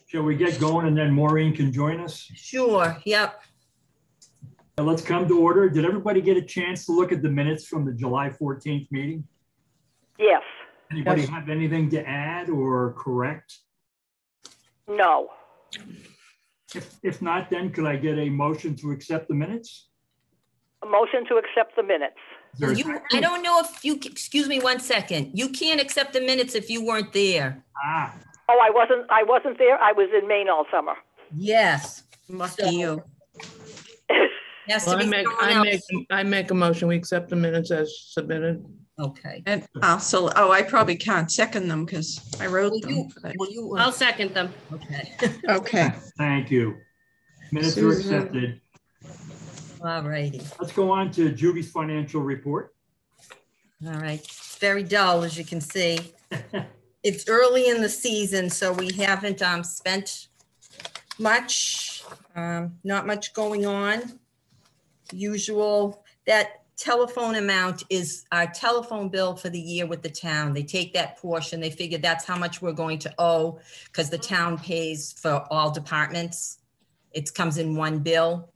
Shall we get going and then Maureen can join us? Sure, yep. Now let's come to order. Did everybody get a chance to look at the minutes from the July 14th meeting? Yes. Anybody Yes. have anything to add or correct? No. If not, then could I get a motion to accept the minutes? A motion to accept the minutes. Is there a I second? don't know if you, excuse me 1 second. You can't accept the minutes if you weren't there. Ah, Oh, I wasn't there. I was in Maine all summer. Yes. Lucky So- you. Has to Well, be someone else. I make a motion, we accept the minutes as submitted. Okay. And also, I probably can't second them because I wrote Well, them. you, but- well, you were, I'll second them. okay. Okay. thank you. Minutes are Susan. accepted. All righty. Let's go on to Judy's financial report. All right. It's very dull, as you can see. It's early in the season, so we haven't spent much, not much going on. Usual, that telephone amount is our telephone bill for the year with the town. They take that portion, they figure that's how much we're going to owe because the town pays for all departments. It comes in one bill.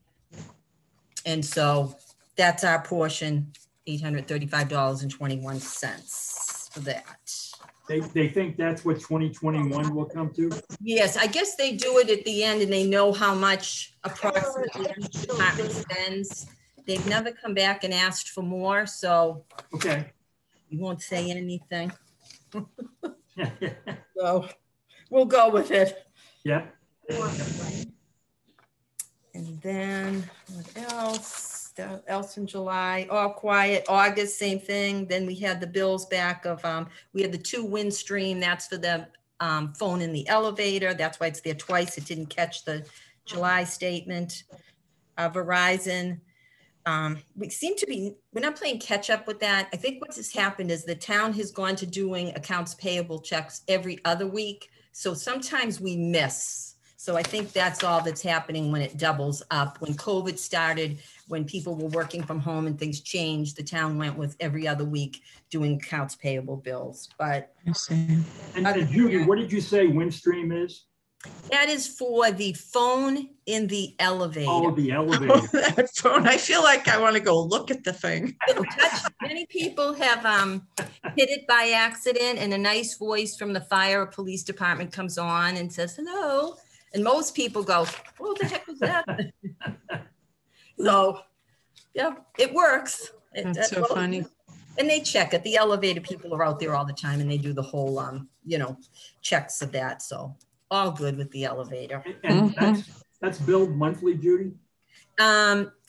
And so that's our portion, $835.21 for that. They think that's what 2021 will come to? Yes, I guess they do it at the end and they know how much approximately each department spends. They've never come back and asked for more, so Okay. you won't say anything. So we'll go with it. Yep. And then what else? Else in July, all quiet. August, same thing. Then we had the bills back of, we had the 2 Windstream. That's for the phone in the elevator. That's why it's there twice. It didn't catch the July statement. Verizon. We seem to be, we're not playing catch up with that. I think what has happened is the town has gone to doing accounts payable checks every other week. So sometimes we miss. So I think that's all that's happening when it doubles up. When COVID started, when people were working from home and things changed, the town went with every other week doing accounts payable bills. But I see. And Judy, what did you say Windstream is? that is for the phone in the elevator. Oh, the Oh, elevator. that phone, I feel like I want to go look at the thing. Many people have hit it by accident and a nice voice from the fire or police department comes on and says, hello. And most people go, what the heck was that? So, yeah, it works. That's so funny. And they check it. The elevator people are out there all the time and they do the whole, checks of that. So all good with the elevator. And that's billed monthly, Judy?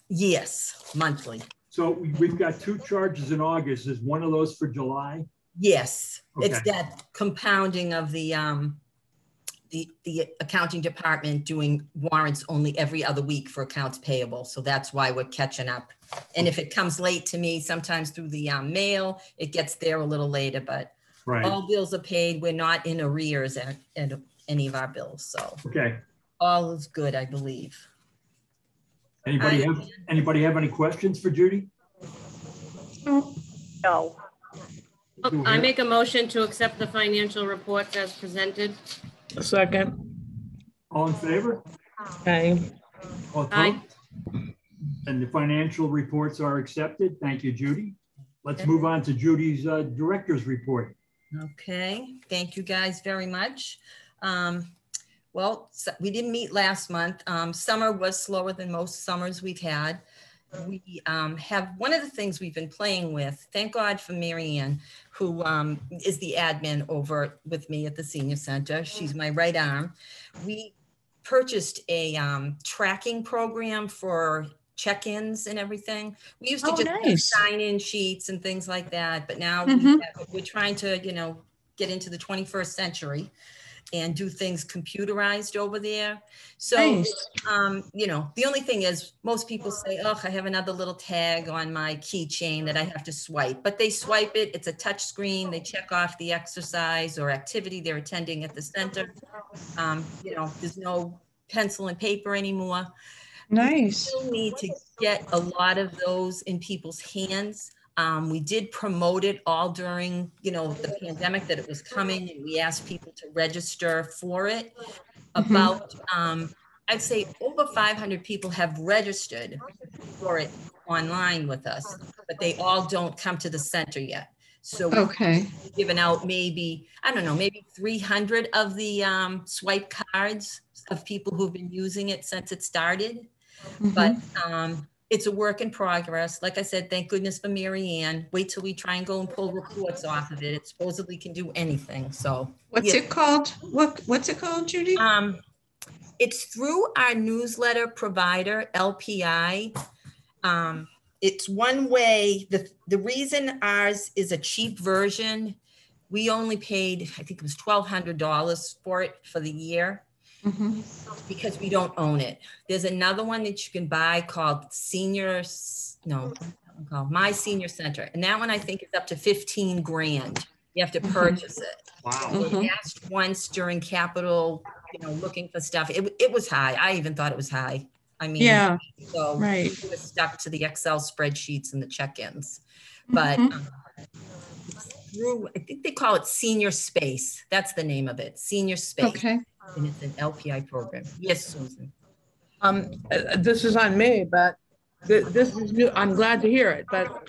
Yes, monthly. So we've got 2 charges in August. Is one of those for July? Yes, it's Okay. that compounding of the accounting department doing warrants only every other week for accounts payable. So that's why we're catching up. And if it comes late to me, sometimes through the mail, it gets there a little later, but Right. all bills are paid. We're not in arrears at any of our bills. So Okay. all is good, I believe. Anybody have any questions for Judy? No. I make a motion to accept the financial reports as presented. A second. All in favor? Okay. All Aye. opposed? And the financial reports are accepted. Thank you, Judy. Let's move on to Judy's director's report. Okay, thank you guys very much. Well, we didn't meet last month. Summer was slower than most summers we've had. We have one of the things we've been playing with, thank God for Mary Ann, who is the admin over with me at the senior center. She's my right arm. We purchased a tracking program for check-ins and everything. We used to Oh, just have nice. sign-in sheets and things like that, but now we're trying to, get into the 21st century and do things computerized over there. So, Nice. the only thing is most people say, oh, I have another little tag on my keychain that I have to swipe, but they swipe it. It's a touch screen. They check off the exercise or activity they're attending at the center. There's no pencil and paper anymore. Nice. We still need to get a lot of those in people's hands. We did promote it all during, the pandemic that it was coming, and we asked people to register for it. about, I'd say over 500 people have registered for it online with us, but they all don't come to the center yet. So we've Okay. given out maybe, I don't know, maybe 300 of the swipe cards of people who've been using it since it started. But it's a work in progress. Like I said, thank goodness for Mary Ann. Wait till we try and go and pull reports off of it. It supposedly can do anything. So What's yeah. it called? What's it called, Judy? It's through our newsletter provider, LPI. It's one way. The reason ours is a cheap version, we only paid, I think it was $1,200 for it for the year. Because we don't own it. There's another one that you can buy called My Senior Center. And that one I think is up to 15 grand. You have to purchase it. Wow. I asked once during Capitol, looking for stuff. It was high. I even thought it was high. I mean, Yeah, so right. it was stuck to the Excel spreadsheets and the check-ins. But through, I think they call it Senior Space. That's the name of it, Senior Space. Okay. And it's an LPI program. Yes, Susan. This is on me, but this is new. I'm glad to hear it, but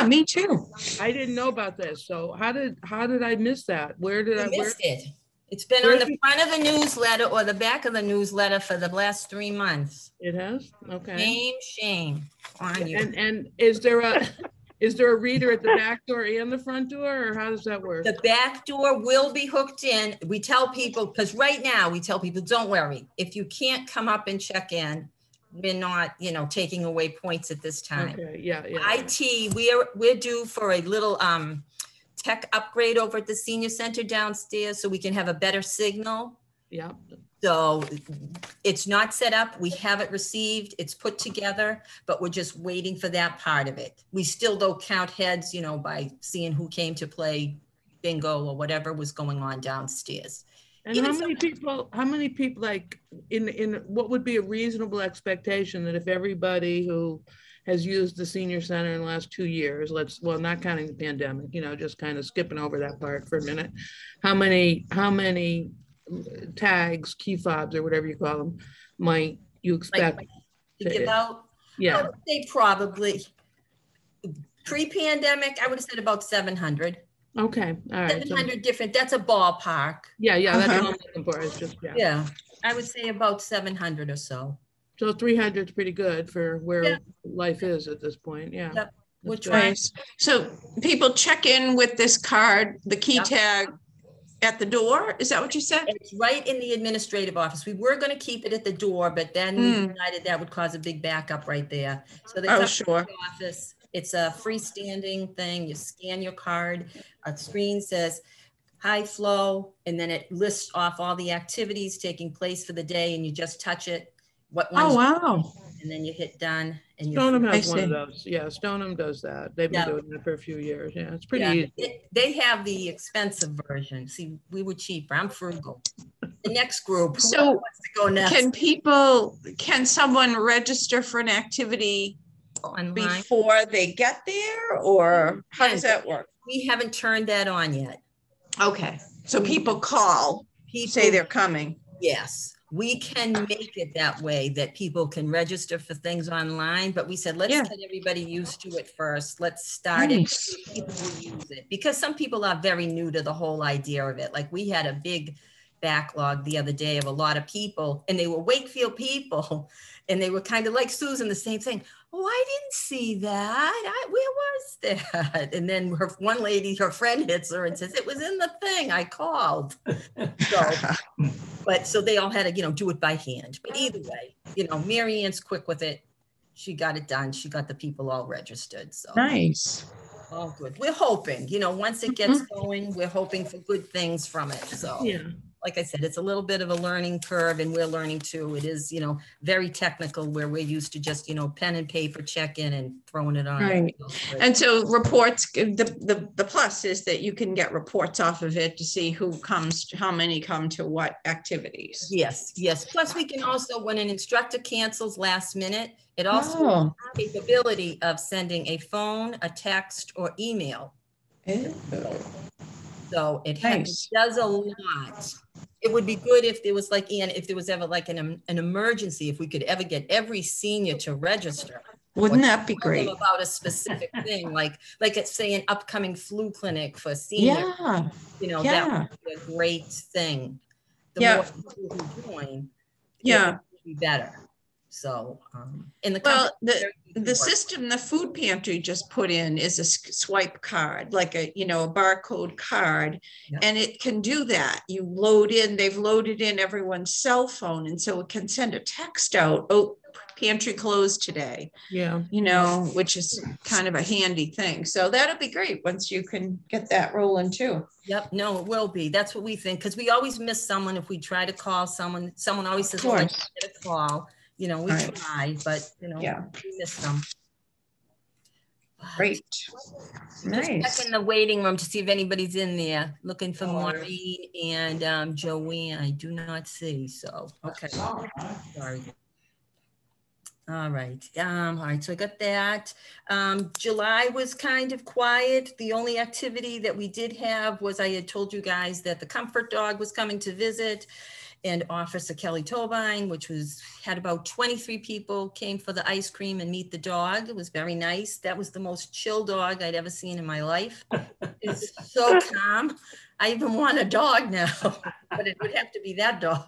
Me too. I didn't know about this. So how did I miss that? Where did I You missed it. It's been Where on the did- front of the newsletter or the back of the newsletter for the last 3 months. It has? Okay. Shame on you. And is there a reader at the back door and the front door, or how does that work? The back door will be hooked in. We tell people, because right now we tell people, don't worry. If you can't come up and check in, we're not, taking away points at this time. Okay, yeah. IT, we're due for a little tech upgrade over at the senior center downstairs so we can have a better signal. Yeah. So it's not set up. We have it received. It's put together, but we're just waiting for that part of it. We still don't count heads, by seeing who came to play bingo or whatever was going on downstairs. And how many people like in what would be a reasonable expectation that if everybody who has used the senior center in the last 2 years, not counting the pandemic, just kind of skipping over that part for a minute, how many tags, key fobs, or whatever you call them, might you expect to give out? Yeah, I would say probably pre-pandemic, I would have said about 700. Okay, all right. 700 different, that's a ballpark. Yeah, that's all I'm looking for. It's just, Yeah, I would say about 700 or so. So 300 is pretty good for where life is at this point. Yeah. Yep. We're That's trying. Nice. So people check in with this card, the key tag at the door. Is that what you said? It's right in the administrative office. We were going to keep it at the door, but then we decided that would cause a big backup right there. So that's sure. the office. It's a freestanding thing. You scan your card. A screen says high flow, and then it lists off all the activities taking place for the day, and you just touch it. Oh, wow. And then you hit done. And Stoneham I has one of see. those. Yeah, Stoneham does that. They've been doing it for a few years. Yeah, it's pretty easy. They have the expensive version. See, we were cheaper. I'm frugal. The next group. Who So wants to go next? can someone register for an activity Online? before they get there, or how does that work? We haven't turned that on yet. Okay. So people call, say they're coming. Yes, we can make it that way that people can register for things online, but we said, let's get everybody used to it first. Let's start it. People will use it because some people are very new to the whole idea of it. Like we had a big backlog the other day of a lot of people, and they were Wakefield people, and they were kind of like Susan, the same thing. Oh, I didn't see that. Where was that? And then one lady, her friend hits her and says, it was in the thing. I called. So they all had to, do it by hand. But either way, Mary Ann's quick with it. She got it done. She got the people all registered. So Nice. all good. We're hoping, once it gets going, we're hoping for good things from it. So like I said, it's a little bit of a learning curve, and we're learning too. It is, very technical where we're used to just, pen and paper check in and throwing it on. Right. And so reports, the plus is that you can get reports off of it to see who comes, how many come to what activities. Yes. Plus we can also, when an instructor cancels last minute, it also has the capability of sending a phone, a text, or email. So it does a lot. It would be good if there was like, Ian, if there was ever like an emergency, if we could ever get every senior to register. Wouldn't that be Tell them great? about a specific thing, like it's say an upcoming flu clinic for seniors. Yeah, You know, yeah. that would be a great thing. The Yeah. more people who join, Yeah. it would be better. So, in the Well, company, the system the food pantry just put in is a swipe card, like a barcode card, Yeah. and it can do that. You load in, they've loaded in everyone's cell phone, and so it can send a text out. Oh, pantry closed today. Yeah. Which is kind of a handy thing. So that'll be great once you can get that rolling too. Yep, no, it will be. That's what we think, because we always miss someone if we try to call someone. Someone always says, "Oh, I course. get a call." We Right. try, but Yeah. we miss them. Great. Just Nice. check in the waiting room to see if anybody's in there. Looking for Maureen and Joanne. I do not see. So okay, sorry. All right. All right. So I got that. July was kind of quiet. The only activity that we did have was I had told you guys that the comfort dog was coming to visit, and Officer Kelly Tobine, which had about 23 people came for the ice cream and meet the dog. It was very nice. That was the most chill dog I'd ever seen in my life. It's so calm. I even want a dog now, but it would have to be that dog.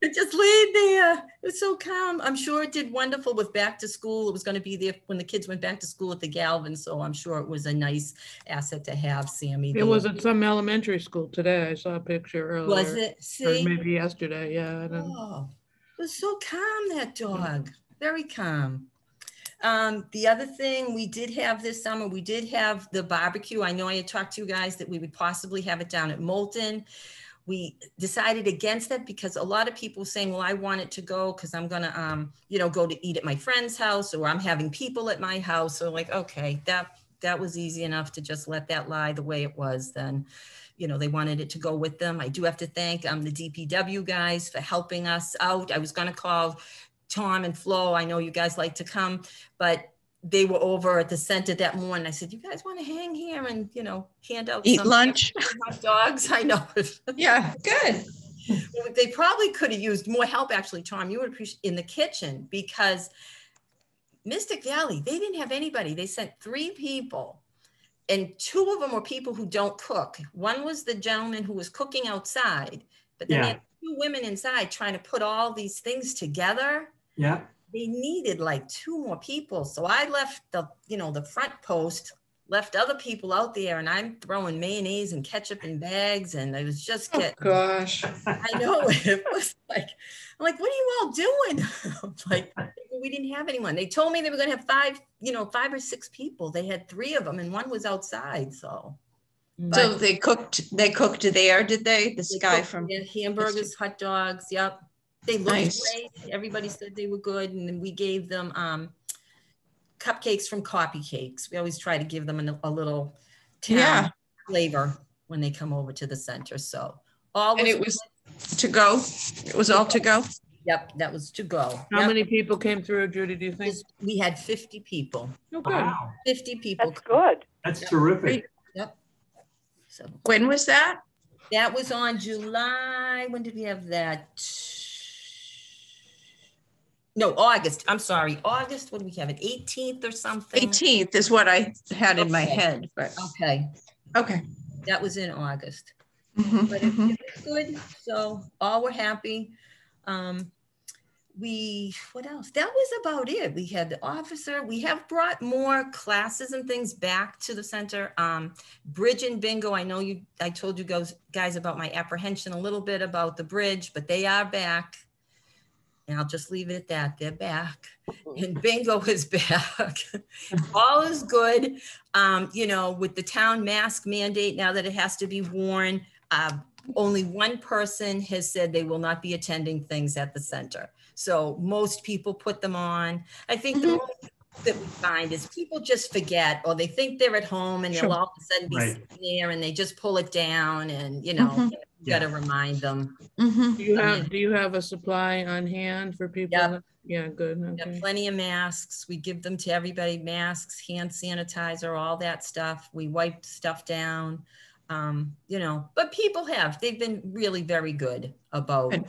It just laid there. It was so calm. I'm sure it did wonderful with back to school. It was going to be there when the kids went back to school at the Galvin. So I'm sure it was a nice asset to have Sammy It there. was at some elementary school today. I saw a picture earlier. Was it? Or See? maybe yesterday. Yeah. I don't know. Oh, it was so calm, that dog. Very calm. The other thing we did have this summer, we did have the barbecue. I know I had talked to you guys that we would possibly have it down at Moulton. We decided against that because a lot of people were saying, well, I want it to go because I'm going to, go to eat at my friend's house, or I'm having people at my house. So like, okay, that was easy enough to just let that lie the way it was then. They wanted it to go with them. I do have to thank the DPW guys for helping us out. I was going to call Tom and Flo. I know you guys like to come, but they were over at the center that morning. I said, you guys want to hang here and, hand out Eat some lunch. hot dogs? I know. Yeah, good. They probably could have used more help, actually, Tom. You would appreciate in the kitchen, because Mystic Valley, they didn't have anybody. They sent 3 people, and 2 of them were people who don't cook. One was the gentleman who was cooking outside, but then they had 2 women inside trying to put all these things together. Yeah. They needed like 2 more people. So I left the front post, left other people out there, and I'm throwing mayonnaise and ketchup in bags, and I was just getting, Gosh. I know, it was like, I'm like, what are you all doing? Like, we didn't have anyone. They told me they were going to have 5 or 6 people. They had 3 of them, and one was outside. So they cooked there, did they? This guy from hamburgers, hot dogs. Yep. They looked Nice. great. Everybody said they were good. And then we gave them cupcakes from Coffee Cakes. We always try to give them a little town flavor when they come over to the center. So and it was to go. It was all to go. Yep, that was to go. How many people came through, Judy, do you think? We had 50 people. Okay. Wow. 50 people. That's good. That's terrific. Yep. So When was that? that was on July. When did we have that? No, August. I'm sorry. August. What do we have? It 18th or something? 18th is what I had in my head, but Okay. okay. That was in August. Mhm, But it mhm. was good. So all were happy. What else? That was about it. We had the officer. We have brought more classes and things back to the center. Bridge and bingo. I know I told you guys about my apprehension a little bit about the bridge, but they are back. And I'll just leave it at that. They're back. And bingo is back. All is good. With the town mask mandate, now that it has to be worn, only one person has said they will not be attending things at the center. So most people put them on. I think the most that we find is people just forget, or they think they're at home and they'll all of a sudden be sitting there and they just pull it down, and you got to remind them. Mhm. Do you have a supply on hand for people? Yep. Yeah, good. We got Okay. plenty of masks. We give them to everybody, masks, hand sanitizer, all that stuff. We wipe stuff down. You know, but they've been really very good about Good.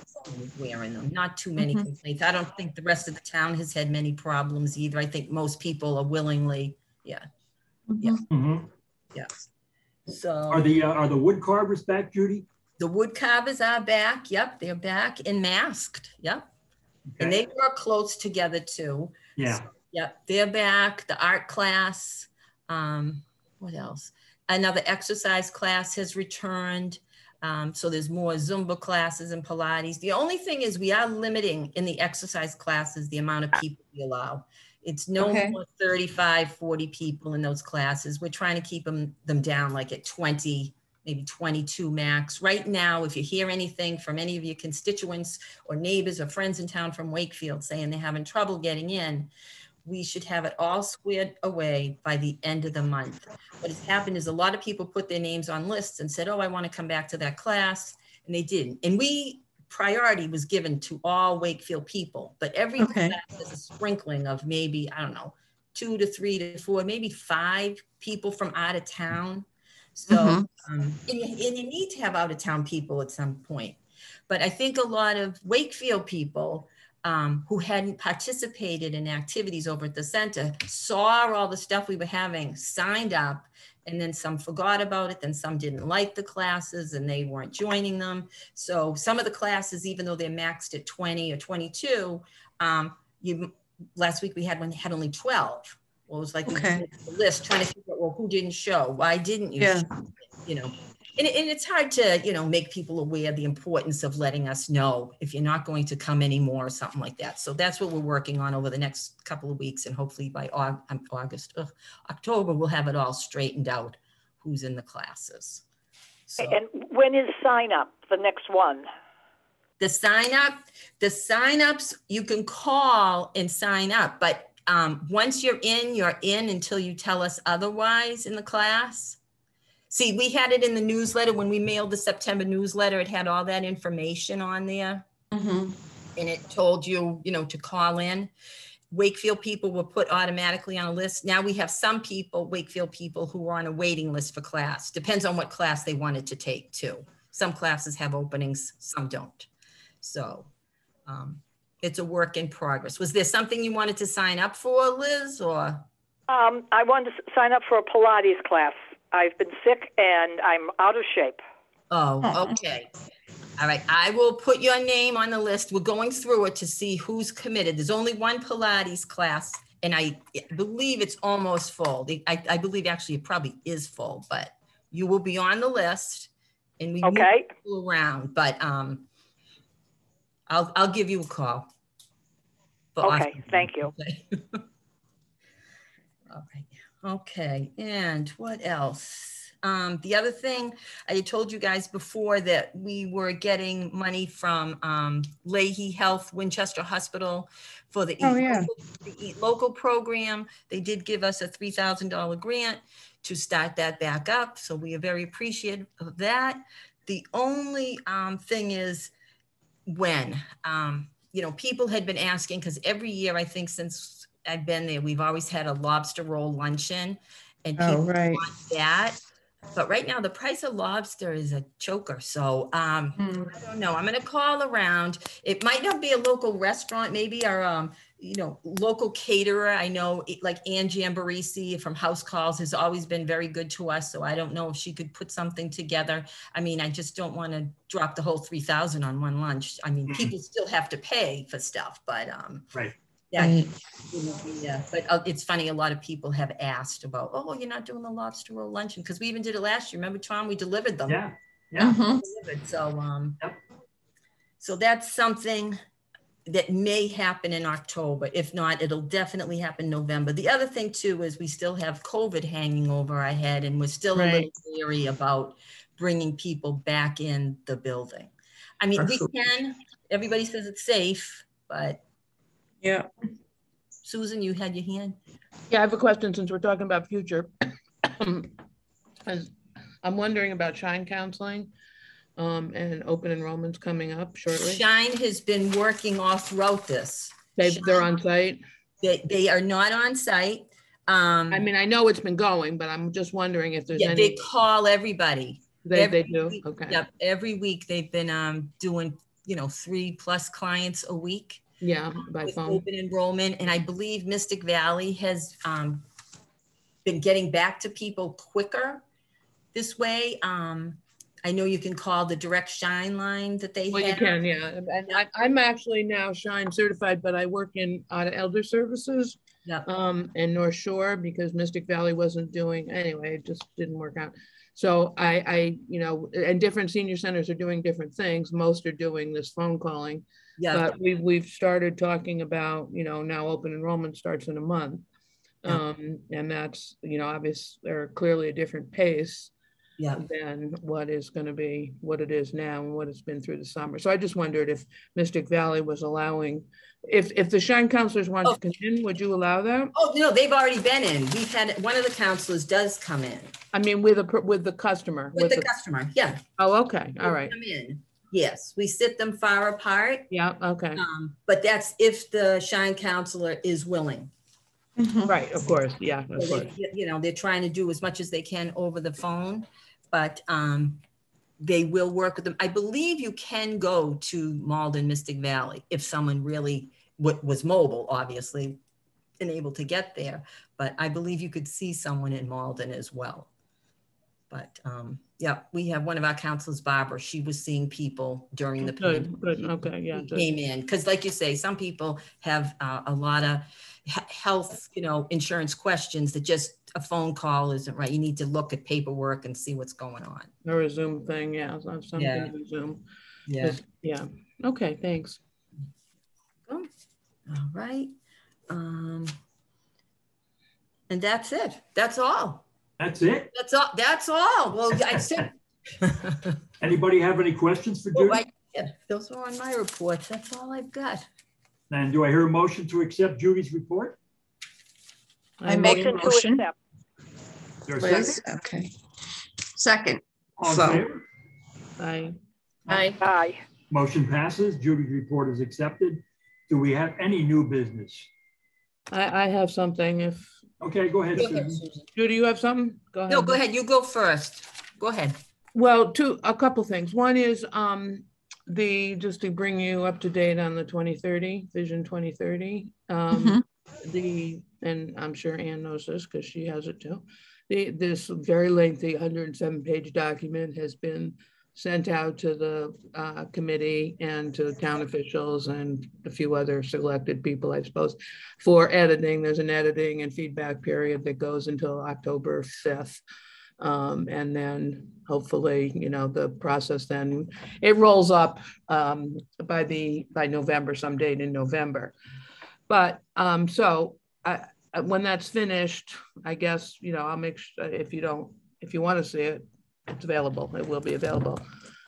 wearing them. Not too many Mhm. complaints. I don't think the rest of the town has had many problems either. I think most people are willingly, yeah. Mhm. So Are the wood carvers back, Judy? the wood carvers are back. Yep, they're back and masked. Yep. And Okay. they work close together too. Yeah. Yep, they're back. The art class. What else? Another exercise class has returned. So there's more Zumba classes and Pilates. The only thing is we are limiting in the exercise classes the amount of people we allow. It's no Okay. more 35, 40 people in those classes. We're trying to keep them down like at 20, maybe 22 max. Right now, if you hear anything from any of your constituents or neighbors or friends in town from Wakefield saying they're having trouble getting in, we should have it all squared away by the end of the month. What has happened is a lot of people put their names on lists and said, oh, I want to come back to that class. And they didn't. And priority was given to all Wakefield people, but every Okay. class has a sprinkling of maybe, I don't know, 2 to 3 to 4, maybe 5 people from out of town. So, Mhm. and you need to have out of town people at some point. But I think a lot of Wakefield people who hadn't participated in activities over at the center saw all the stuff we were having, signed up, and then some forgot about it. Then some didn't like the classes and they weren't joining them. So some of the classes, even though they're maxed at 20 or 22, last week we had one that had only 12. Well, it was like Okay. the list trying to figure out, well, who didn't show? Why didn't you Yeah. show? You know, and it's hard to, you know, make people aware of the importance of letting us know if you're not going to come anymore or something like that. So that's what we're working on over the next couple of weeks. And hopefully by October, we'll have it all straightened out, who's in the classes. So And when is sign up, the next one? the sign-ups, you can call and sign up, but once you're in until you tell us otherwise in the class. See, we had it in the newsletter when we mailed the September newsletter. It had all that information on there, Mhm. and it told you, you know, to call in. Wakefield people were put automatically on a list. Now we have some people, Wakefield people, who are on a waiting list for class. Depends on what class they wanted to take too. Some classes have openings, some don't. So it's a work in progress. Was there something you wanted to sign up for, Liz, or? I wanted to sign up for a Pilates class. I've been sick and I'm out of shape. Oh, okay. All right. I will put your name on the list. We're going through it to see who's committed. There's only one Pilates class, and I believe it's almost full. I believe actually it probably is full, but you will be on the list, and we Okay. move around. But I'll give you a call. Okay. Thank you. Okay. All right. Okay. And what else? The other thing, I had told you guys before that we were getting money from Leahy Health, Winchester Hospital for the Eat Local program. They did give us a $3,000 grant to start that back up. So we are very appreciative of that. The only thing is when, you know, people had been asking, because every year, I think since I've been there, we've always had a lobster roll luncheon, and people want that. But right now, the price of lobster is a choker. So I don't know. I'm going to call around. It might not be a local restaurant, maybe our, you know, local caterer. I know like Angie Ambarisi from House Calls has always been very good to us. So I don't know if she could put something together. I mean, I just don't want to drop the whole 3,000 on one lunch. I mean, people still have to pay for stuff, but Right. yeah, yeah. But it's funny, a lot of people have asked about, oh, you're not doing the lobster roll luncheon, because we even did it last year. Remember, Tom, we delivered them. Yeah. Yeah. Delivered. So Yep. so that's something that may happen in October. If not, it'll definitely happen in November. The other thing too is we still have COVID hanging over our head, and we're still a little leery about bringing people back in the building. I mean, we can, everybody says it's safe, but Yeah. Susan, you had your hand? Yeah, I have a question since we're talking about future. I'm wondering about Shine Counseling and open enrollments coming up shortly. Shine has been working all throughout this. They're on site? They are not on site. I mean, I know it's been going, but I'm just wondering if there's Yeah, any. they call everybody. They do? week- Okay. Yep, every week they've been doing, 3+ clients a week Yeah, by with phone. open enrollment. And I believe Mystic Valley has been getting back to people quicker this way. I know you can call the direct shine line that they Well, you have. can, yeah. And I'm actually now Shine certified, but I work in elder services Yep. in North Shore because Mystic Valley wasn't doing, anyway, it just didn't work out. So and different senior centers are doing different things. Most are doing this phone calling. Yeah. But we've started talking about, now open enrollment starts in a month. Yeah. And that's, obviously, they're clearly a different pace Yeah. than what is going to be what it is now and what it's been through the summer. So I just wondered if Mystic Valley was allowing, if the Shine counselors want to come in, would you allow that? Oh, no, they've already been in. We've had, one of the counselors does come in. I mean, with the customer. With the customer, yeah. Oh, okay, all right. Come in. Yes, we sit them far apart. Yeah, okay. But that's if the Shine counselor is willing. Right, of course, yeah, of So course. they're trying to do as much as they can over the phone, but they will work with them. I believe you can go to Malden, Mystic Valley if someone really was mobile, obviously, and able to get there. But I believe you could see someone in Malden as well. But yeah, we have one of our counselors, Barbara. She was seeing people during the pandemic. Good, okay, yeah. She came in because, like you say, some people have a lot of health, insurance questions that just a phone call isn't right. You need to look at paperwork and see what's going on. Or a Zoom thing, yeah. Something in Zoom. Yeah. Yeah. Okay, thanks. All right. And that's it. That's all. That's it? That's all. That's all. Well, I said. Anybody have any questions for Oh, Judy? yeah, those are on my reports. That's all I've got. And do I hear a motion to accept Judy's report? I make a motion. accept. Is there a Liz, second? okay. Second. All in So- favor? Bye. Aye. Aye. Motion passes. Judy's report is accepted. Do we have any new business? I have something if, Okay, go ahead, Go ahead, Susan. Susan. Judy, you have something? Go ahead. No, go ahead. You go first. Go ahead. Well, a couple things. One is just to bring you up to date on the 2030, Vision 2030. And I'm sure Ann knows this because she has it too. This very lengthy 107-page document has been sent out to the committee and to town officials and a few other selected people, I suppose, for editing. There's an editing and feedback period that goes until October 5th. And then hopefully, the process then it rolls up by November, some date in November. But so when that's finished, I guess, I'll make sure if you want to see it, it's available. It will be available.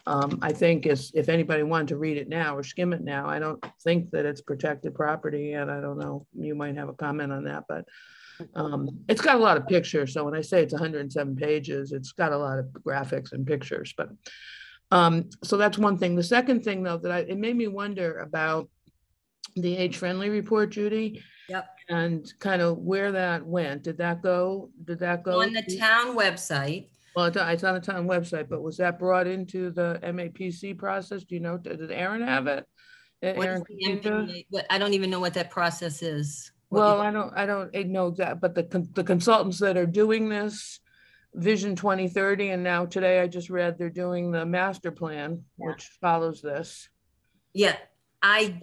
I think if anybody wanted to read it now or skim it now, I don't think that it's protected property, and I don't know, you might have a comment on that, but it's got a lot of pictures. So when I say it's 107 pages, it's got a lot of graphics and pictures, but so that's one thing. The second thing though, it made me wonder about the age-friendly report, Judy. Yep. And kind of where that went. Did that go On the town website. Well, it's on the town website, but was that brought into the MAPC process? Do you know, did Aaron have it? I don't even know what that process is. Well, I don't know that, but the consultants that are doing this Vision 2030, and now today I just read they're doing the master plan, which follows this. Yeah, I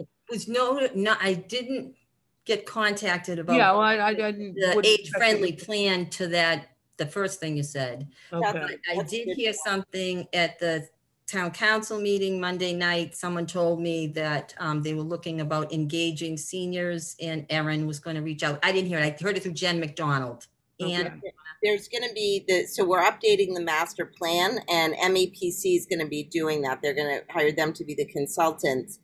didn't get contacted about. Yeah, well, I didn't. The age-friendly plan to that, the first thing you said. Okay. I did hear something at the town council meeting Monday night. Someone told me that they were looking about engaging seniors, and Erin was going to reach out. I didn't hear it. I heard it through Jen McDonald. And Okay. There's going to be so we're updating the master plan, and MEPC is going to be doing that. They're going to hire them to be the consultants.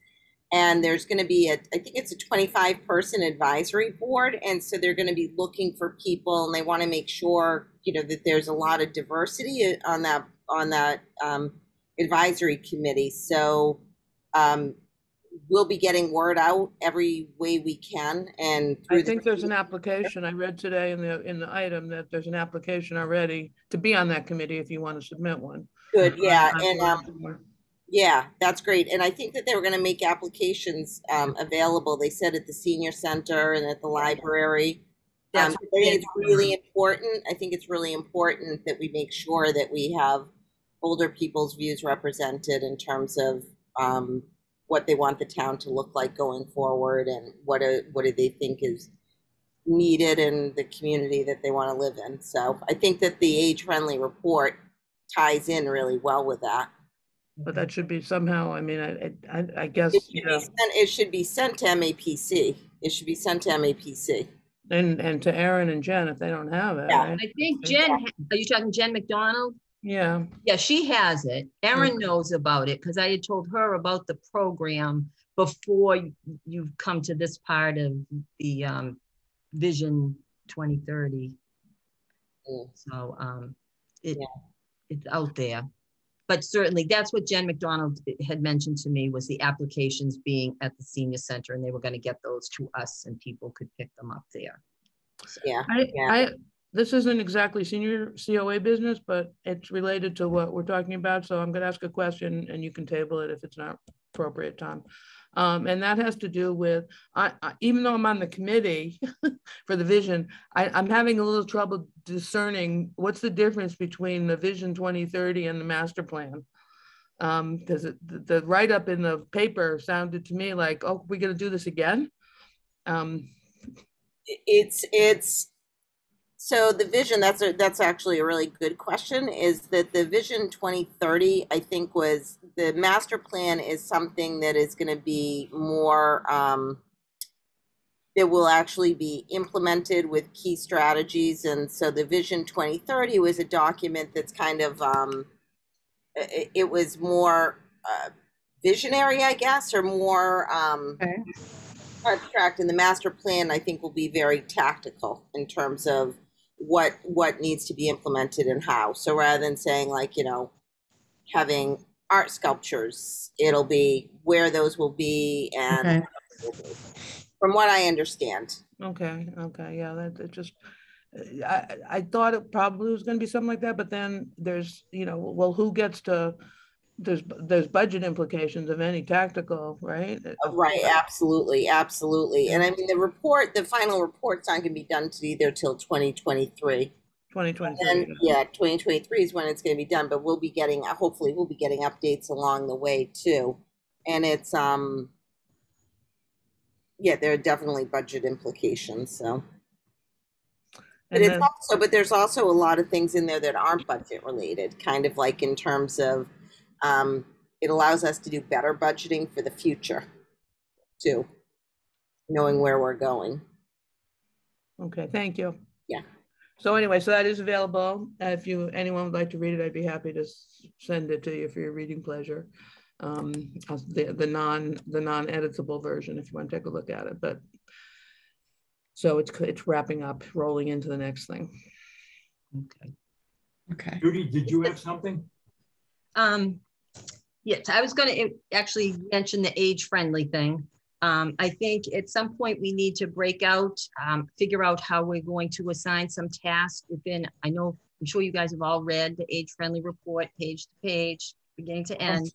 And there's going to be I think it's a 25-person advisory board. And so they're going to be looking for people, and they want to make sure, that there's a lot of diversity on that advisory committee. So we'll be getting word out every way we can. And I think there's an application. I read today in the item that there's an application already to be on that committee if you want to submit one. good, yeah, And yeah, that's great. And I think that they were going to make applications available. They said at the senior center and at the library. I think it's really important. I think it's really important that we make sure that we have older people's views represented in terms of what they want the town to look like going forward, and what do they think is needed in the community that they want to live in. So I think that the age-friendly report ties in really well with that. but that should be somehow, I mean, I guess, It should be sent to MAPC. It should be sent to MAPC. and to Aaron and Jen if they don't have it. Yeah. Right? I think Jen, are you talking Jen McDonald? Yeah. Yeah, she has it. Erin knows about it because I had told her about the program before you come to this part of the Vision 2030. So it's out there. But certainly that's what Jen McDonald had mentioned to me, was the applications being at the senior center, and they were going to get those to us and people could pick them up there. So. Yeah. This isn't exactly senior COA business, but it's related to what we're talking about. So I'm going to ask a question and you can table it if it's not appropriate time. And that has to do with, even though I'm on the committee for the vision, I'm having a little trouble discerning what's the difference between the Vision 2030 and the master plan. Because the write-up in the paper sounded to me like, oh, we're going to do this again? So the vision, that's actually a really good question, is that the Vision 2030, I think, was the master plan is something that is going to be more, that will actually be implemented with key strategies. And so the Vision 2030 was a document that's kind of, it was more visionary, I guess, or more abstract. And the master plan, I think, will be very tactical in terms of what needs to be implemented and how. So rather than saying, like, having art sculptures, it'll be where those will be, and from what I understand. Okay, yeah, that just, I thought it probably was going to be something like that, but then there's, well, who gets to, there's budget implications of any tactical, right? Right, absolutely. And I mean, the final report's not going to be done either till 2023. 2023. And 2023 is when it's going to be done, but hopefully we'll be getting updates along the way too. And it's, there are definitely budget implications, so. But there's also a lot of things in there that aren't budget related, kind of like in terms of, it allows us to do better budgeting for the future too, knowing where we're going. Okay, thank you. Yeah. So anyway, so that is available. If anyone would like to read it, I'd be happy to send it to you for your reading pleasure. The non-editable version, if you want to take a look at it. But so it's wrapping up, rolling into the next thing. Okay. Judy, did you have something? Yes, I was going to actually mention the age-friendly thing. I think at some point we need to break out, figure out how we're going to assign some tasks within. I'm sure you guys have all read the age-friendly report, page to page, beginning to end.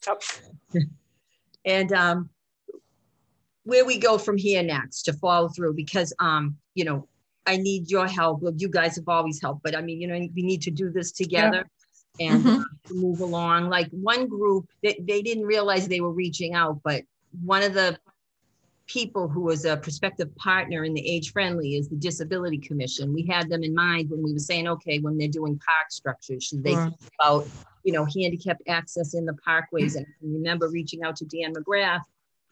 And where we go from here next to follow through, because I need your help. Well, you guys have always helped, but I mean, we need to do this together. And to move along. Like one group, they didn't realize they were reaching out, but one of the people who was a prospective partner in the Age Friendly is the Disability Commission. We had them in mind when we were saying, okay, when they're doing park structures, should they think about, handicapped access in the parkways? And I can remember reaching out to Dan McGrath,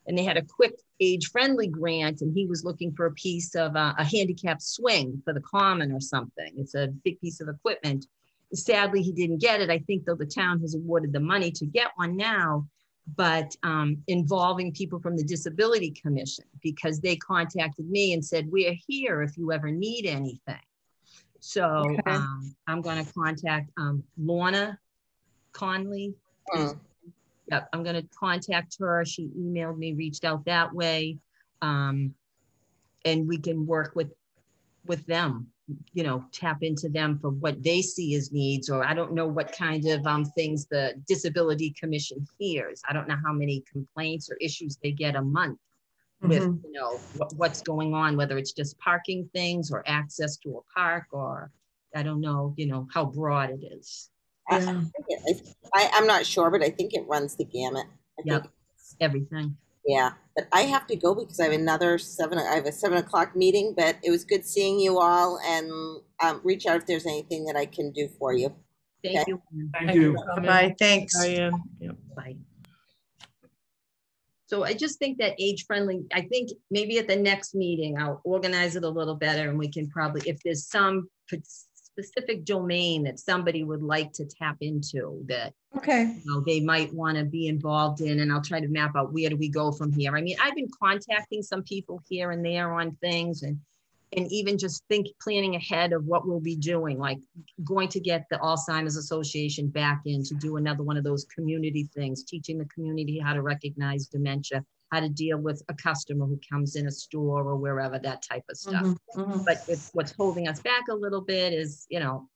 and they had a quick age-friendly grant, and he was looking for a piece of a handicapped swing for the common or something. It's a big piece of equipment. Sadly, he didn't get it. I think, though, the town has awarded the money to get one now, but involving people from the Disability Commission, because they contacted me and said, we're here if you ever need anything. So I'm going to contact Lorna Conley Yep, I'm gonna contact her. She emailed me, reached out that way. And we can work with them, you know, tap into them for what they see as needs, or I don't know what kind of things the Disability Commission hears. I don't know how many complaints or issues they get a month with, you know, what's going on, whether it's just parking things or access to a park, or I don't know, you know, how broad it is. Yeah. I'm not sure, but I think it runs the gamut. I Yep. think, Everything. yeah, but I have to go because I have another I have a 7 o'clock meeting, but it was good seeing you all, and reach out if there's anything that I can do for you. Thank Okay. you. Thank you. for coming, Bye, thanks. Diane. Yep. Bye. So I just think that age-friendly, I think maybe at the next meeting, I'll organize it a little better, and we can probably, if there's some specific domain that somebody would like to tap into that, Okay. you know, they might want to be involved in, and I'll try to map out where do we go from here. I mean, I've been contacting some people here and there on things, and even just planning ahead of what we'll be doing, like going to get the Alzheimer's Association back in to do another one of those community things, teaching the community how to recognize dementia, how to deal with a customer who comes in a store or wherever, that type of stuff. But what's holding us back a little bit is, you know,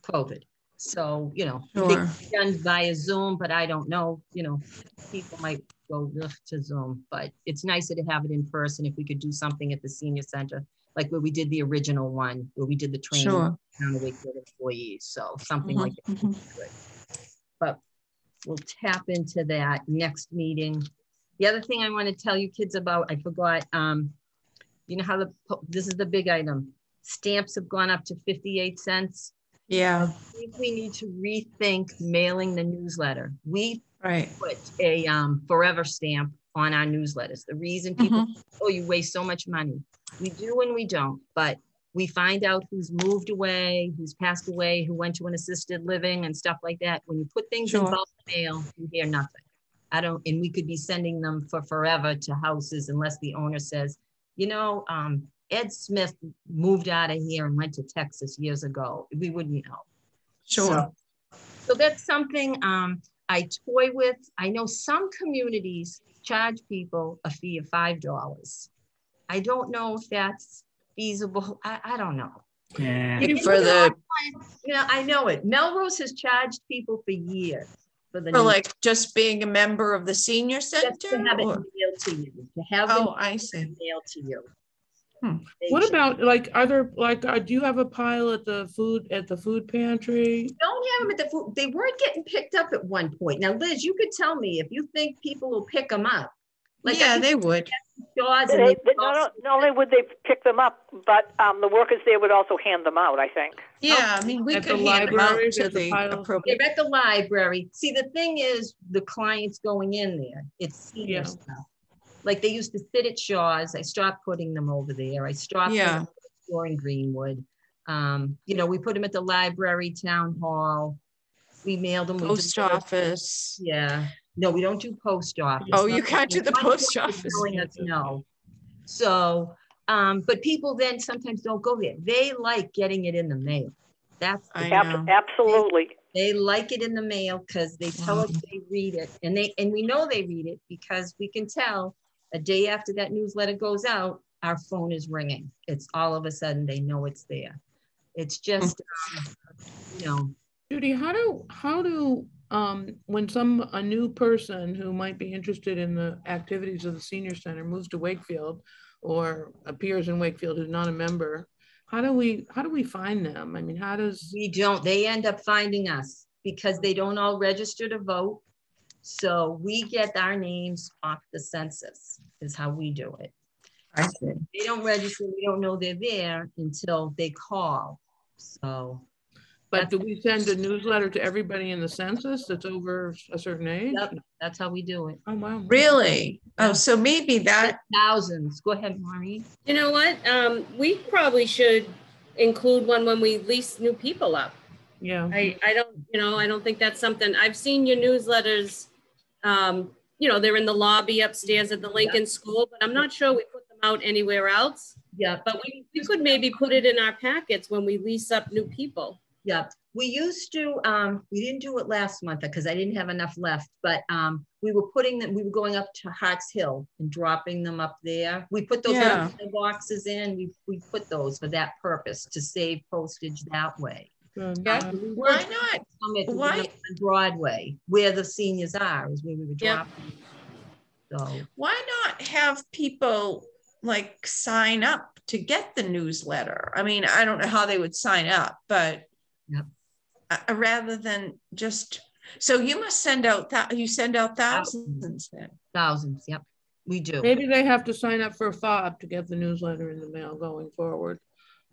COVID. So, you know, Sure. they can be done via Zoom, but I don't know, you know, people might go to Zoom, but it's nicer to have it in person. If we could do something at the senior center, like where we did the original one, where we did the training Sure. on the Wakefield employees. So something like that would be good. But we'll tap into that next meeting. The other thing I want to tell you kids about, I forgot, you know how this is the big item. Stamps have gone up to 58 cents. Yeah. I think we need to rethink mailing the newsletter. We Right. put a forever stamp on our newsletters. The reason people, oh, you waste so much money. We do and we don't, but we find out who's moved away, who's passed away, who went to an assisted living and stuff like that. When you put things in bulk mail, you hear nothing. And we could be sending them for forever to houses unless the owner says, you know, Ed Smith moved out of here and went to Texas years ago. We wouldn't know. Sure. So that's something I toy with. I know some communities charge people a fee of $5. I don't know if that's feasible. I don't know. Yeah. For the, Yeah, I know it. Melrose has charged people for years for the for like just being a member of the senior center? just to have it or- mailed to you. To have Oh, it I see. mailed to you. They What should- about like, are there like, do you have a pile at the food pantry? Don't have them at the food. They weren't getting picked up at one point. Now, Liz, you could tell me if you think people will pick them up. Like Yeah, they would. Jaws and Not only would they pick them up, but the workers there would also hand them out, I think. Yeah, I mean, we At the could hand them out library, to there's a the pile. appropriate. they're at the library. See, the thing is, the clients going in there, it's senior Yeah. stuff. Like they used to sit at Shaw's. I stopped putting them over there. I stopped putting Yeah. them at the store in Greenwood. You know, we put them at the library, town hall. We mailed them. we Post did the- office. Yeah. No, we don't do post office. Oh, you can't do the At one post point, office. they're telling us no. So, but people then sometimes don't go there. They like getting it in the mail. That's the I know. Absolutely. they like it in the mail because they tell us they read it, and we know they read it because we can tell a day after that newsletter goes out, our phone is ringing. It's all of a sudden they know it's there. It's just, you know. Judy, how do when a new person who might be interested in the activities of the senior center moves to Wakefield or appears in Wakefield who's not a member, how do we find them? I mean, how does We don't, they end up finding us because they don't all register to vote. So we get our names off the census is how we do it. I see. They don't register, we don't know they're there until they call. So. But do we send a newsletter to everybody in the census that's over a certain age? Yep, that's how we do it. Oh, wow. Really? Oh, so maybe that, Thousands. Go ahead, Maureen. You know what? We probably should include one when we lease new people up. Yeah. I don't think that's something, I've seen your newsletters, you know, they're in the lobby upstairs at the Lincoln School, but I'm not sure we put them out anywhere else. Yeah. But we could maybe put it in our packets when we lease up new people. Yeah, we used to, we didn't do it last month because I didn't have enough left, but we were putting them, we were going up to Harts Hill and dropping them up there. We put those Yeah. little boxes in, we put those for that purpose, to save postage that way. Yeah. We were Why doing not? some at Why- on Broadway, where the seniors are, is where we would Yep. drop them. So, Why not have people like sign up to get the newsletter? I mean, I don't know how they would sign up, but Yep. Rather than just, so you must send out that, you send out thousands then. thousands, yep, we do. Maybe they have to sign up for a fob to get the newsletter in the mail going forward,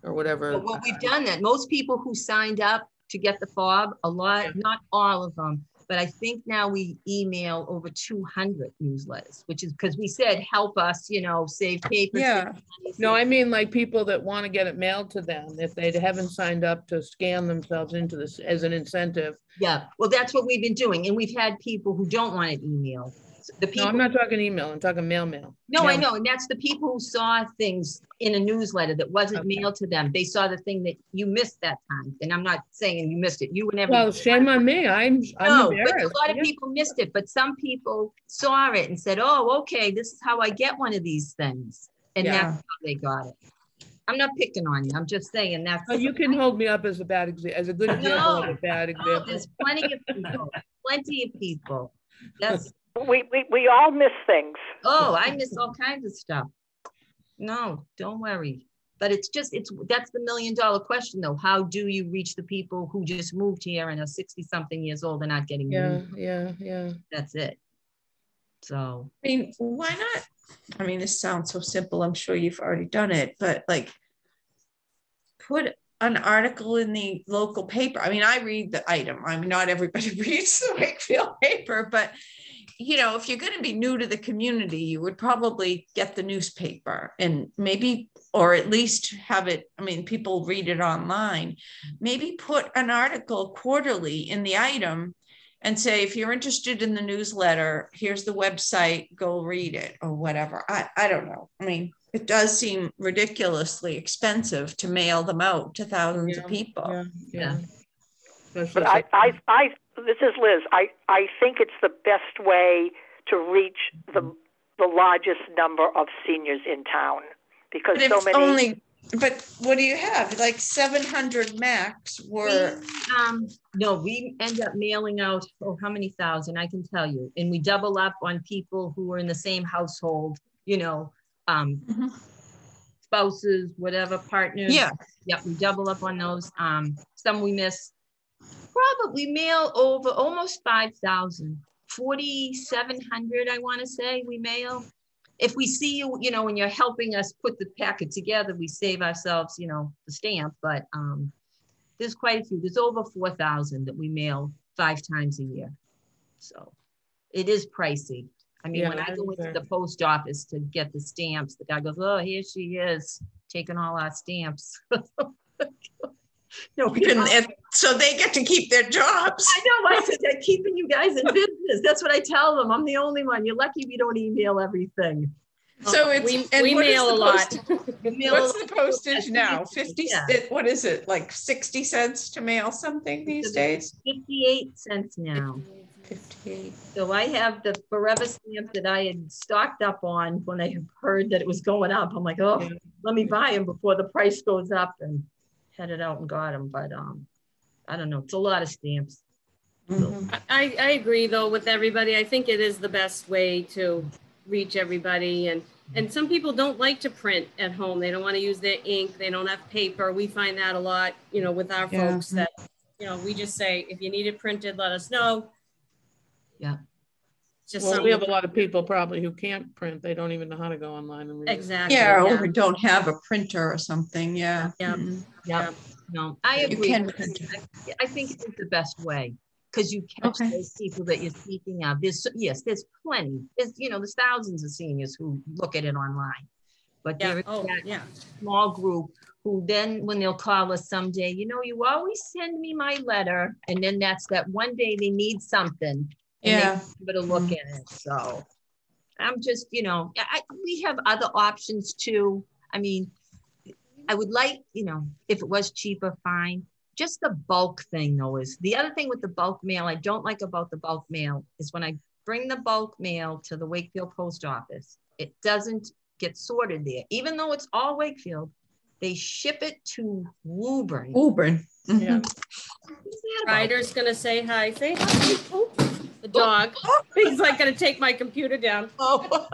or whatever. Well, we've done that. Most people who signed up to get the fob, a lot, Yeah. not all of them, but I think now we email over 200 newsletters, which is because we said, help us, save paper. Yeah. save money, No, save- I mean like people that want to get it mailed to them, if they haven't signed up to scan themselves into this as an incentive. Yeah, well, that's what we've been doing. And we've had people who don't want it emailed. The No, people, I'm not talking email, I'm talking mail. no, I know. And that's the people who saw things in a newsletter that wasn't Okay. mailed to them. They saw the thing that you missed that time. And I'm not saying you missed it. You and everyone. Well, shame on me, I'm No, but a embarrassed. lot of Yeah. people missed it, but some people saw it and said, oh, okay, this is how I get one of these things. And Yeah. that's how they got it. I'm not picking on you. I'm just saying that's. Oh, you can hold me up as a bad example, as a good example of a bad No, example. there's plenty of people, plenty of people. That's, We all miss things. oh, I miss all kinds of stuff. No, don't worry. But it's that's the $1 million question though. How do you reach the people who just moved here and are 60 something years old and not getting moved? Yeah. That's it. So. I mean, why not? I mean, this sounds so simple. I'm sure you've already done it, but like put an article in the local paper. I mean, I read the item. I mean, not everybody reads the Wakefield paper, but if you're going to be new to the community, you would probably get the newspaper and maybe, or at least have it. I mean, people read it online. Maybe put an article quarterly in the item and say, if you're interested in the newsletter, here's the website, go read it or whatever. I don't know. I mean, it does seem ridiculously expensive to mail them out to thousands of people. Yeah. But this is Liz. I think it's the best way to reach the largest number of seniors in town because But so if many. only, but what do you have? Like 700 max were. No, we end up mailing out, how many thousand, I can tell you. And we double up on people who are in the same household, spouses, whatever, partners. Yeah. Yep, we double up on those. Some we miss. Probably mail over almost 5,000, 4,700, I want to say we mail. If we see you, when you're helping us put the packet together, we save ourselves, the stamp, but there's quite a few. There's over 4,000 that we mail 5 times a year. So it is pricey. I mean, when I go into the post office to get the stamps, the guy goes, oh, here she is, taking all our stamps. So they get to keep their jobs. I know, I said, they're keeping you guys in business. That's what I tell them. I'm the only one. You're lucky we don't email everything. So it's, we mail a lot. What's the postage now? 50, Yeah. what is it, like 60 cents to mail something these days? 58 cents now. 58. So I have the forever stamp that I had stocked up on when I heard that it was going up. I'm like, oh, let me buy them before the price goes up, and headed out and got them. But I don't know. It's a lot of stamps. I agree though with everybody. I think it is the best way to reach everybody, and some people don't like to print at home. They don't want to use their ink. They don't have paper. We find that a lot, with our folks that, we just say, if you need it printed, let us know. Yeah. Just Well, we have a lot of people probably who can't print. They don't even know how to go online and read. Exactly. Yeah, or don't have a printer or something. Yeah. Yeah. Yeah. No, I You agree. can print it. I think it's the best way because you catch those people that you're speaking of. There's plenty. There's thousands of seniors who look at it online, but there is that small group who then, when they'll call us someday, you always send me my letter, and then that's that one day they need something. And they give it a look at it. So I'm just, we have other options too. I mean, I would like, if it was cheaper, fine. just the bulk thing though is the other thing with the bulk mail I don't like about the bulk mail is when I bring the bulk mail to the Wakefield post office, it doesn't get sorted there. Even though it's all Wakefield, they ship it to Woburn. Woburn. Yeah. What's that about? Ryder's gonna say hi. Say hi. Oh, the dog. He's like gonna take my computer down. Oh.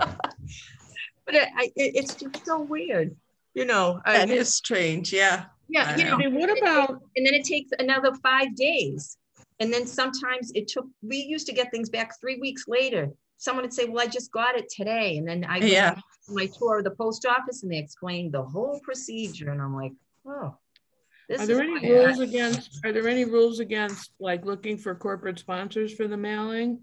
But it's just so weird, you know. That is strange. Yeah. Yeah, you know, I mean, what about, and then it takes another 5 days. And then sometimes we used to get things back 3 weeks later. Someone would say, well, I just got it today. And then I went on my tour of the post office and they explained the whole procedure. And I'm like, oh, are there any rules against like looking for corporate sponsors for the mailing?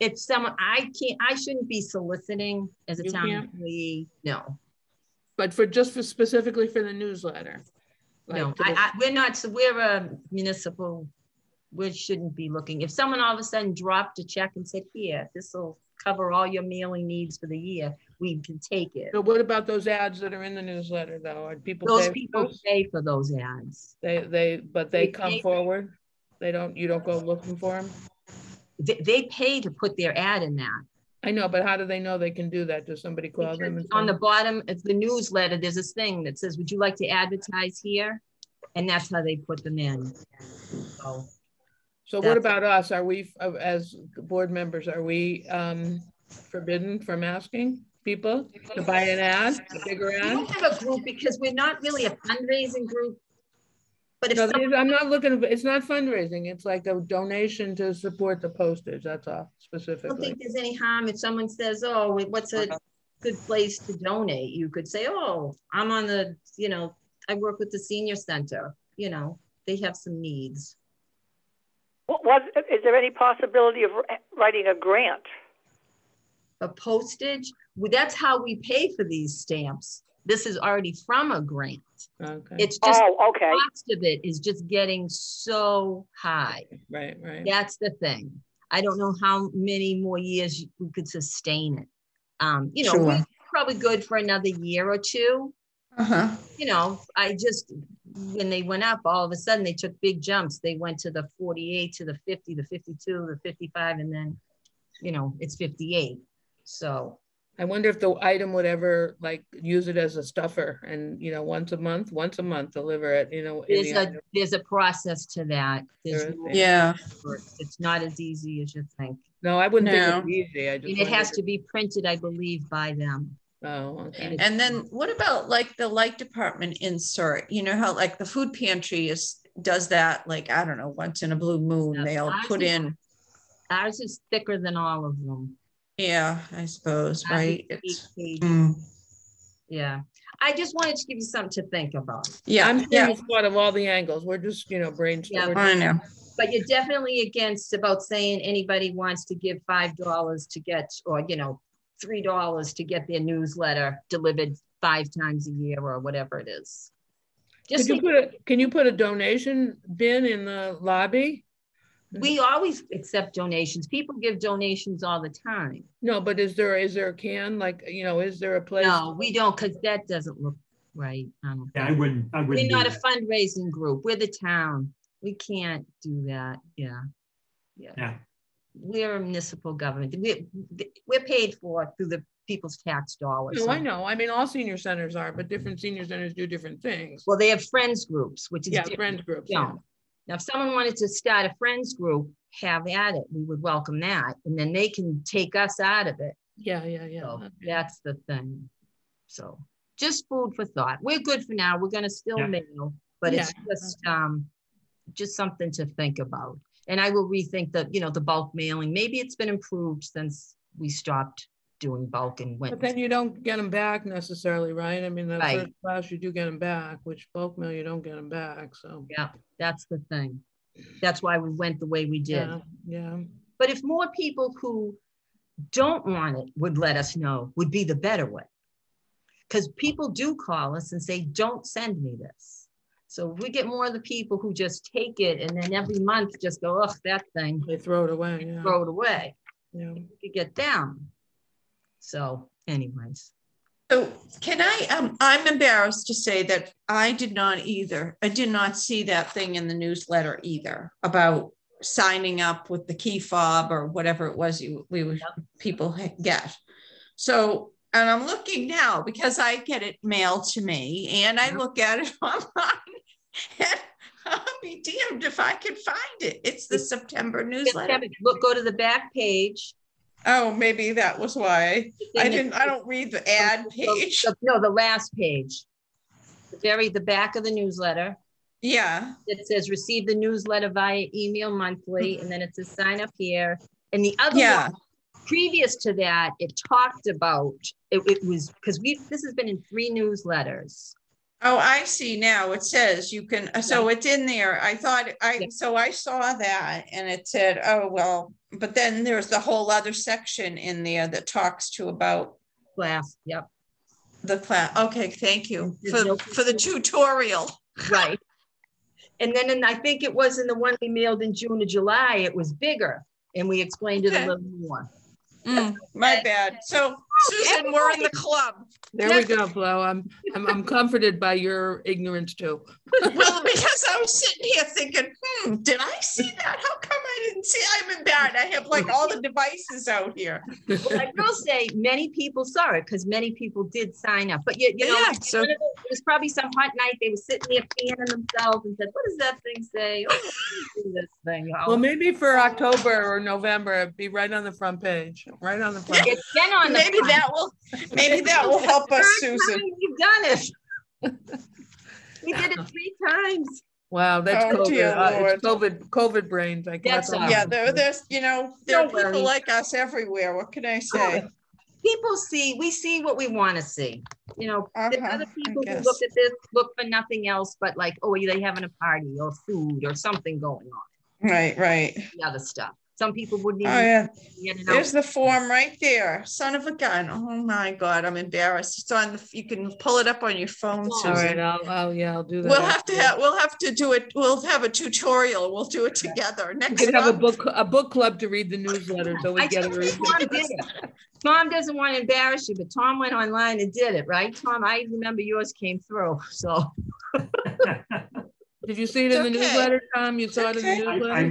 If someone, I shouldn't be soliciting as a town employee, no. But specifically for the newsletter? Like no, we're a municipal, we shouldn't be looking. If someone all of a sudden dropped a check and said, here, this will cover all your mailing needs for the year, we can take it. So what about those ads that are in the newsletter though? Are people pay for those ads. They come forward? You don't go looking for them? They pay to put their ad in that. I know, but how do they know they can do that? Does somebody call them? On the bottom of the newsletter, there's this thing that says, would you like to advertise here? And that's how they put them in. So what about us? Are we, as board members, are we forbidden from asking people to buy an ad, a bigger ad? We don't have a group because we're not really a fundraising group. But if I'm not looking, it's not fundraising. It's like a donation to support the postage. That's all specifically. I don't think there's any harm if someone says, oh, what's a good place to donate? You could say, oh, I'm on the, I work with the senior center. They have some needs. Is there any possibility of writing a grant? A postage? Well, that's how we pay for these stamps. This is already from a grant. Okay. It's just the cost of it is just getting so high. Right. That's the thing. I don't know how many more years we could sustain it. Sure. We're probably good for another year or two. When they went up, all of a sudden they took big jumps. They went to the 48, to the 50, the 52, the 55, and then, it's 58. So I wonder if the item would ever use it as a stuffer and, once a month deliver it, There's a process to that. It's not as easy as you think. No, I wouldn't think it was easy. It has to be printed, I believe, by them. Oh, okay. And then what about the light department insert? How the food pantry does that, I don't know, once in a blue moon, they'll put in. Ours is thicker than all of them. Yeah, I suppose, right? Yeah. I just wanted to give you something to think about. Yeah, I'm thinking of all the angles. We're just, brainstorming. Yeah, I know. But you're definitely against about saying anybody wants to give $5 to get, or, $3 to get their newsletter delivered 5 times a year or whatever it is. Can you put a donation bin in the lobby? We always accept donations. People give donations all the time. No, but is there a can? Is there a place? No, we don't, because that doesn't look right. I wouldn't. We're not a fundraising group. We're the town. We can't do that. Yeah. We're a municipal government. We're paid for through the people's tax dollars. No, I know. I mean, all senior centers are, but different senior centers do different things. Well, they have friends groups, which is different. Friends groups. Yeah. Now, if someone wanted to start a friends group, have at it. We would welcome that. And then they can take us out of it. Yeah. So that's the thing. So just food for thought. We're good for now. We're going to still mail, but it's just something to think about. And I will rethink the bulk mailing. Maybe it's been improved since we stopped doing bulk and went. But then you don't get them back necessarily, right? I mean, the first class you do get them back, which bulk mail you don't get them back. So yeah, that's the thing. That's why we went the way we did. Yeah. But if more people who don't want it would let us know, would be the better way. Because people do call us and say, don't send me this. So if we get more of the people who just take it and then every month just go, ugh, that thing. They throw it away. Throw it away. Yeah. We could get them. So anyways, So can I'm embarrassed to say that I did not either. I did not see that thing in the newsletter either about signing up with the key fob or whatever it was people get. So, and I'm looking now because I get it mailed to me and I look at it online and I'll be damned if I can find it. It's the September newsletter. Look, go to the back page. Oh, maybe that was why I don't read the ad page. No, the last page. The back of the newsletter. Yeah. It says receive the newsletter via email monthly, and then it says sign up here. And the other one, previous to that, it talked about, it was, because this has been in 3 newsletters. Oh, I see now. It says you can, so it's in there. So I saw that and it said, oh, well, but then there's the whole other section in there that talks to about class. Yep. The class. Okay. Thank you for the tutorial. Right. And then I think it was in the one we mailed in June or July, it was bigger and we explained it a little more. My bad. So Susan, we're in the club. There we go, Flo. I'm comforted by your ignorance too. Well, because I was sitting here thinking, did I see that? How come I didn't see? I'm embarrassed. I have like all the devices out here. Well, I will say many people saw it because many people did sign up. But you know, so it was probably some hot night. They were sitting there fanning themselves and said, "What does that thing say? Oh, do this thing." Oh. Well, maybe for October or November, it'd be right on the front page. Right on the front. It's been on the maybe front. Maybe that will help us, Susan. We've done it. We did it 3 times. Wow, that's COVID. It's COVID brains. I guess. Yeah, there's there are people like us everywhere. What can I say? We see what we want to see. You know, there's other people who look at this, look for nothing else but like, oh, are they having a party or food or something going on? Right. The other stuff. Some people wouldn't even. Oh yeah, there's the form right there. Son of a gun. Oh my God, I'm embarrassed. It's on. You can pull it up on your phone. All right, I'll do that. We'll have to do it. We'll have a tutorial. We'll do it together next. We could have a book club to read the newsletter, so we get it. Tom doesn't want to embarrass you, but Tom went online and did it, right, Tom? I remember yours came through. So. Did you see it in the newsletter, Tom? You saw it in the newsletter? I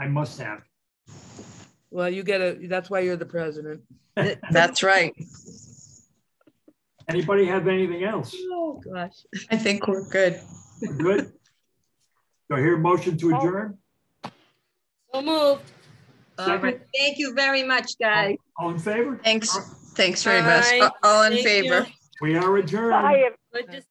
must have. Well, that's why you're the president. That's right. Anybody have anything else? Oh, gosh. I think we're good. We're good? Do I hear a motion to adjourn? So moved. All right. Thank you very much, guys. All in favor? Thanks very much. All in favor. We are adjourned. Bye. Good to